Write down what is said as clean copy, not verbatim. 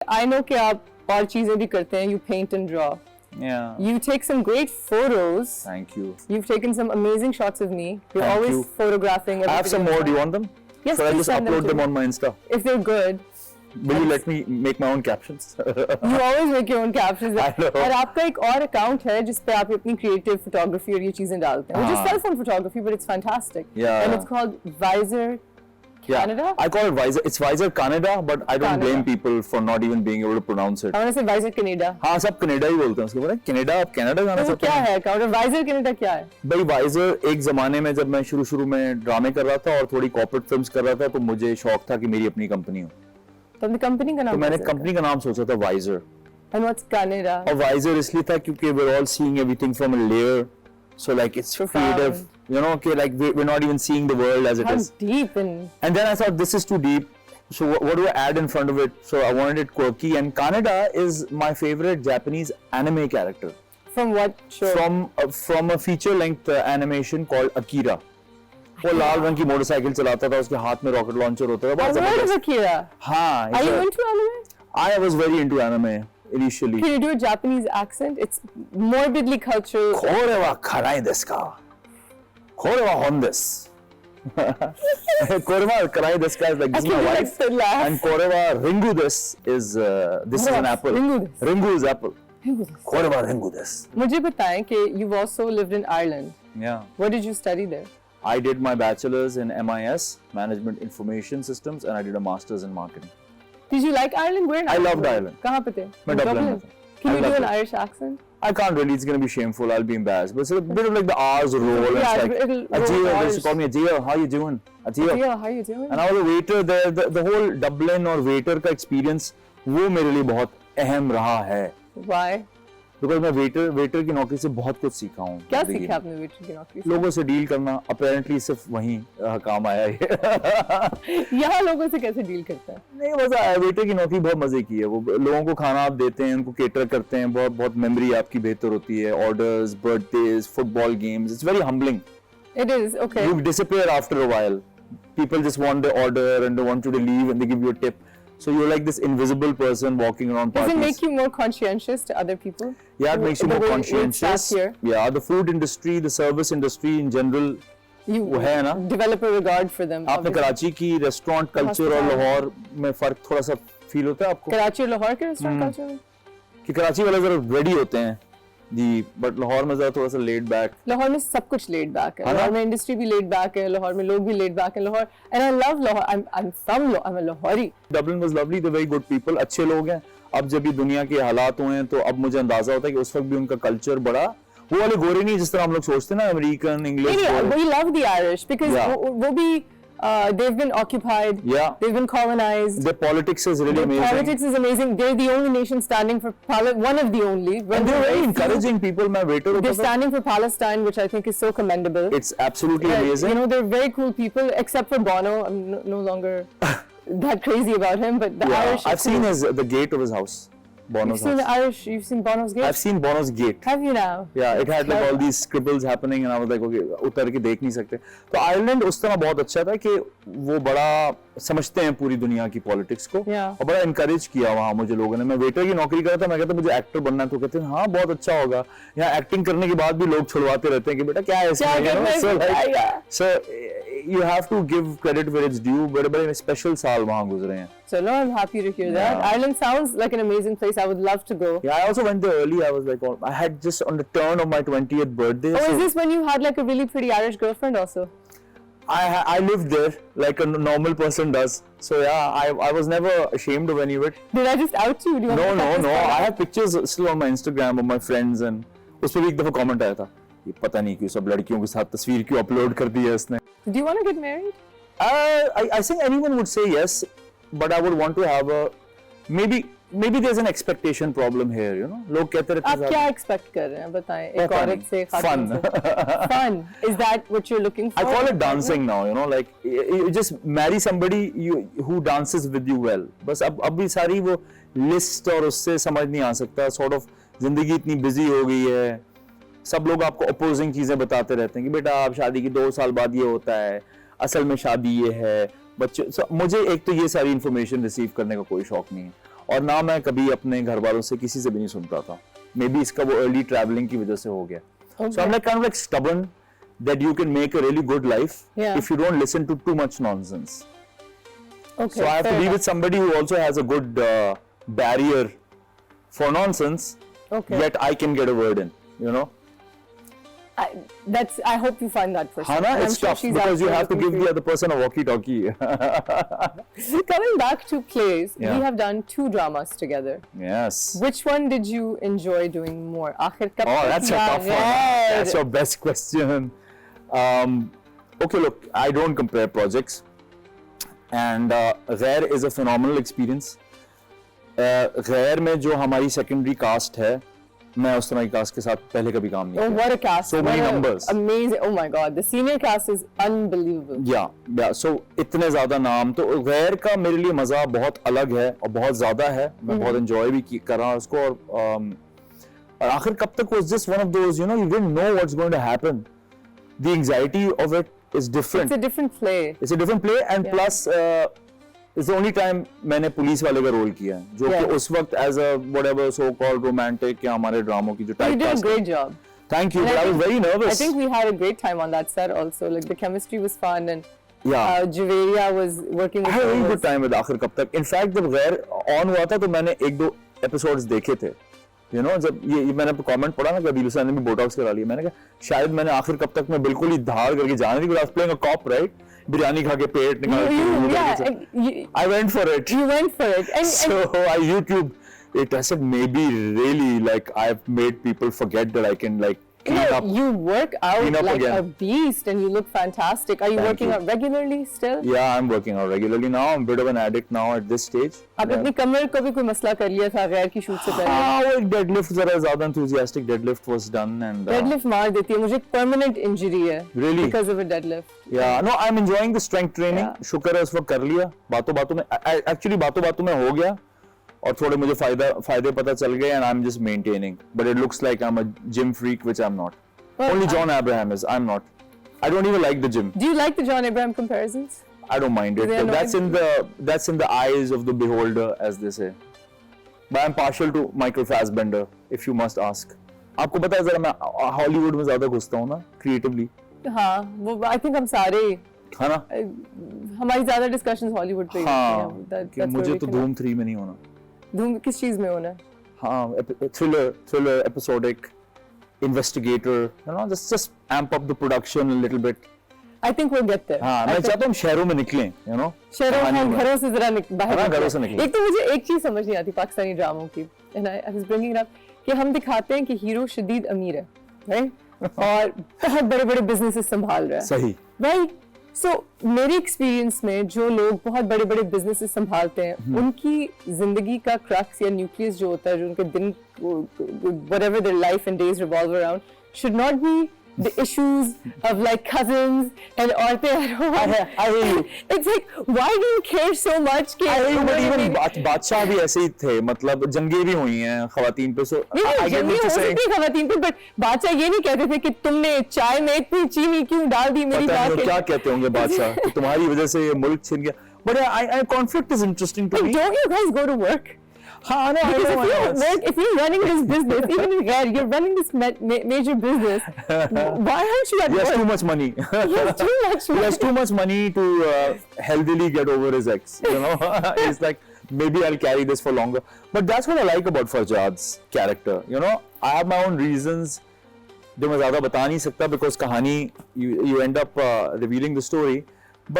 I know कि आप और चीजें भी करते हैं. You paint and draw. Yeah. You take some great photos. Thank you. You've taken some amazing shots of me. You're Thank always you. photographing. I have some more. Do you want them? Yes, Should I please just send them upload to them me. on my Insta? If they're good. Will you let me make my own captions? You always make your own captions. I know. और आपका एक और account है जिस पे आप अपनी creative photography और ये चीजें डालते हैं. Which is cell phone photography, but it's fantastic. Yeah. And it's called Visor Canada. I call it Visor. It's Visor Canada, but I don't Canada. blame people for not even being able to pronounce it. I want to say Visor Canada. हाँ सब Canada ही बोलते हैं उसके बारे में. Canada आप Canada जाना तो चाहते क्या हैं? है अकाउंट और Visor Canada क्या है? भाई वाइजर एक जमाने में जब मैं शुरू में ड्रामे कर रहा था और थोड़ी कॉर्पोरेट फिल्म्स कर रहा था तो मुझे शौक था कि मेरी अपनी कंपनी हो. तो अपनी कंपनी का नाम तो मैंने कैसे कंपनी का नाम सोचा था वाइजर. And what's Canada? और वाइजर इसलिए था क्योंकि we're all seeing everything from a layer, so like it's Profound. creative, you know, okay, like we're not even seeing the world as it How is. deep and And then I thought this is too deep, so what do I add in front of it? So I wanted it quirky, and Kaneda is my favorite Japanese anime character from what show? from a feature-length animation called Akira. वो लाल रंग की motorcycle चलाता था, उसके हाथ में rocket launcher होता था. I've बहुत heard of जबरदस्त. Akira. हाँ. Are you into anime? I was very into anime initially. Can you do a Japanese accent? It's morbidly cultural. これは辛いですか? これは本です. これは辛いですか is like this is my I wife. can't laugh. And これはringuです is this is an apple. Ringu desu. Ringu is apple. これは ringu です. मुझे बताएं कि you've also lived in Ireland. Yeah. What did you study there? I did my bachelor's in MIS, Management Information Systems, and I did a master's in marketing. Did you like Ireland? Where in I Ireland? loved Ireland. कहाँ पे थे? मैं Dublin में था. Can I you do loved an it. Irish accent? I can't really, it's going to be shameful, I'll be embarrassed. But it's a bit of like the R's roll. Yeah, It's like, it'll roll Ajio, they R's. used to call me Ajio, how you doing? Ajio. Yeah, how you doing? And I was a waiter there. The whole Dublin और waiter का experience वो मेरे लिए बहुत अहम रहा है. Why? Because मैं waiter की नौकरी से बहुत कुछ सीखा हूँ. क्या जिंदगी सीखा में. आपने वेटर की नौकरी से? लोगों से डील करना apparently सिर्फ वहीं काम आया है. यहाँ लोगों से कैसे डील करता है? नहीं मजा आया. वेटर की नौकरी बहुत मजे की है. वो लोगों को खाना आप देते हैं, उनको केटर करते हैं. बहुत मेमोरी आपकी बेहतर होती है. Orders, birthdays, football games. It's very humbling. It is, okay. You disappear after a while. People just want the order and they want you to leave and they give you a tip. So you're like this invisible person walking around Does parties. it make you more conscientious to other people? Yeah, it makes you The more way conscientious. it's here. Yeah, the food industry, the service industry in general. You वो है ना? develop a regard for them. आपने obviously. Karachi की restaurant culture और लाहौर में फर्क थोड़ा सा फील होता है आपको? कराची और लाहौर के रेस्टोरेंट कल्चर में? कि कराची वाले जरा रेडी होते हैं जी, बट लाहौर में जरा थोड़ा सा लेड बैक. लाहौर में सब कुछ laid back है. है ना? लाहौर में इंडस्ट्री भी laid back है. लाहौर में लोग भी laid back हैं. Lahore and I love Lahore. I'm a Lahori. Dublin was lovely, they're very good people, अच्छे लोग हैं. अब जब ये दुनिया के हालात हुए हैं तो अब मुझे अंदाजा होता है कि उस वक्त भी उनका कल्चर बड़ा वो वाले गोरे नहीं जिस तरह हम लोग सोचते हैं ना American English. We love the Irish because Yeah. वो भी they've been occupied. Yeah. They've been colonized. Their politics is really Their amazing. politics is amazing. They're the only nation standing for one of the only. And they're very encouraging people. मैं waiter They're होता था. standing for Palestine, which I think is so commendable. It's absolutely You amazing. know, they're very cool people, except for Bono. I'm no longer that crazy about him, but the Yeah, Irish. are I've seen cool. the gate of his house. Bono's You've seen the house. Irish. You've seen Bono's gate. I've seen Bono's gate. Have you now? Yeah, it had like all these scribbles happening and I was like, okay, उतर के देख नहीं सकते. तो Ireland उस तरह बहुत अच्छा था कि वो बड़ा समझते हैं पूरी दुनिया की पॉलिटिक्स को. Yeah. और बड़ा इनकरेज किया वहाँ मुझे लोगों ने. मैं वेटर की नौकरी कर रहा था, मैं कहता मुझे एक्टर बनना है तो कहते हैं हाँ बहुत अच्छा होगा. यहाँ एक्टिंग करने के बाद भी लोग छुड़वाते रहते हैं कि बेटा क्या है इसमें. क्या करना है? So like, Yeah. so you have to give credit where it's due. बड़े स्पेशल साल वहाँ गुजरे हैं. So no, I'm happy to hear that. Yeah. Ireland sounds like an amazing place. I would love to go. Yeah, I also went there early. I was like, oh, I had just on the turn of my 20th birthday. Oh, so is this when you had like a really pretty Irish girlfriend also? I lived there like a normal person does. So yeah, I was never ashamed of any of it. Did I just out you? Do you want No, to no, cut this no. part I out? have pictures still on my Instagram of my friends and उस पे भी एक दफा comment आया था. ये पता नहीं क्यों सब लड़कियों के साथ तस्वीर क्यों अपलोड कर दी है इसने. Do you want to get married? I think anyone would say yes, but I would want to have a maybe there's an expectation problem here, you know. लोग कहते रहते आप हैं क्या expect कर रहे हैं बताएं एक Fun. औरत से खातून से fun is that what you're looking for? I call it dancing now, you know, like you just marry somebody who dances with you well. बस अब भी सारी वो list और उससे समझ नहीं आ सकता. Sort of जिंदगी इतनी busy हो गई है. सब लोग आपको opposing चीजें बताते रहते हैं कि बेटा आप शादी के 2 साल बाद ये होता है. असल में शादी ये है. बच्चे मुझे एक तो ये सारी information receive करने का कोई शौक नहीं है. और ना मैं कभी अपने घर वालों से किसी से भी नहीं सुनता था. मे बी इसका वो अर्ली ट्रैवलिंग की वजह से हो गया. So I'm like kind of like stubborn that you can make a really good life if you don't listen to too much nonsense. Okay, So I have to be with somebody who also has a good barrier for nonsense. Okay. Yet I can get a word in, you know. I hope you find that person. Hana, And it's I'm sure tough she's because you out have to there give looking the other person a walkie-talkie. Coming back to plays, Yeah. we have done 2 dramas together. Yes. Which one did you enjoy doing more? Aakhir Kab Oh, Tak that's a Ya tough one. Ghair? That's your best question. Okay, look, I don't compare projects. And Ghair is a phenomenal experience. Ghair में जो हमारी secondary cast है, मैं उस तरह की cast के साथ पहले कभी काम नहीं Oh, किया. what a cast. So many What a numbers. Amazing. Oh my God. The senior cast is unbelievable. Yeah. So इतने ज़्यादा नाम तो गैर का मेरे लिए मज़ा बहुत अलग है और बहुत ज़्यादा है. मैं बहुत enjoy भी कर रहा हूँ उसको और आखिर कब तक was just one of those, you know, you didn't know what's going to happen. The anxiety of it is different. It's a different play. It's a different play and Yeah. plus it's the only time मैंने police वाले का role किया है जो कि Yeah. उस वक्त as a whatever so called romantic या हमारे ड्रामों की जो You did a typecast. great job. Thank you. And But I was think- very nervous. I think we had a great time on that set also. Like the chemistry was fun and Yeah. Javeria was working I with had a her very was- good time with आखिर कब तक. In fact जब गैर on हुआ था तो मैंने 1-2 episodes देखे थे. You know, जब ये मैंने कमेंट पढ़ा ना कि अभी लुसा ने भी बोटॉक्स करा लिया. मैंने कहा शायद मैंने आखिर कब तक मैं बिल्कुल ही धार करके जाने दी. I was playing a cop, right? Biryani खा के पेट निकाल के You- मुंह yeah, करके and you, I went for it. you went for it. And So I YouTube it. I said maybe really like I've made people forget that I can like you clean know, up. you work out Clean up like again. a beast and you look fantastic. Are you Thank working you. out regularly still? Yeah, I'm working out regularly now. I'm a bit of an addict now at this stage. आपने अपनी कमर को भी कोई मसला कर लिया था गैर की शूट से पहले? हाँ, वो एक deadlift जरा ज़्यादा enthusiastic deadlift was done and deadlift मार देती है मुझे. एक परमानेंट इंजरी है Really? because of a deadlift. Yeah, no, I'm enjoying the strength training. Yeah. शुक्र है उस वक्त कर लिया. बातों में actually बातों में हो गया और थोड़े मुझे फायदे पता चल गए and I'm just maintaining. But it looks like I'm a gym freak, which I'm not. Well, Only John Abraham is. I'm not. I don't even like the gym. Do you like the John Abraham comparisons? I don't mind it. They annoy That's in the eyes of the beholder, as they say. But I'm partial to Michael Fassbender, if you must ask. आपको पता है जरा मैं Hollywood में ज्यादा घुसता हूँ ना क्रिएटिवली, हाँ, वो आई थिंक हम सारे है ना. हमारी ज्यादा डिस्कशंस हॉलीवुड पे ही होती हाँ, हैं. कि मुझे तो धूम 3 में नहीं होना. धूम किस चीज में होना है? हाँ, thriller, episodic, investigator, you know, just amp up the production a little bit. I think we'll get there. हाँ, मैं चाहता हूँ शहरों में निकलें, you know. शहरों कहानी में में. घरों से जरा बाहर हाँ, निकलें. घरों से निकलें. एक तो मुझे एक चीज समझ नहीं आती पाकिस्तानी ड्रामों की, and I was bringing it up कि हम दिखाते हैं कि हीरो शदीद अमीर है, right? और बहुत बड़े-बड़े बिजनेसेस संभाल रहा है. सही. Right? So मेरे एक्सपीरियंस में जो लोग बहुत बड़े-बड़े बिजनेसेस संभालते हैं, उनकी जिंदगी का क्रक्स या न्यूक्लियस जो होता है, जो उनके दिन whatever their life and days revolve around, should not be the issues of like cousins and औरतें at home. I hear you. It's like, why do you care so much? कि But even नहीं, बादशाह भी ऐसे ही थे, मतलब जंगें भी हुई हैं खवातीन पे. So I get Jangi what हो you're saying. सकती है खवातीन पे, but बादशाह ये नहीं कहते थे कि तुमने चाय में इतनी चीनी क्यों डाल दी मेरी पता बात नहीं के क्या कहते होंगे बादशाह कि तुम्हारी वजह से ये मुल्क छिन गया. But I conflict is interesting to Like, me. don't you guys go to work? हाँ, no, I Because know. if you're running this business, even in Ghair, you're running this major business. Why aren't you at He has work? too much money. He has too much He has money. too much money to healthily get over his ex. You know, it's like maybe I'll carry this for longer. But that's what I like about Farjad's character. You know, I have my own reasons. जो मैं ज़्यादा बता नहीं सकता because कहानी you end up revealing the story.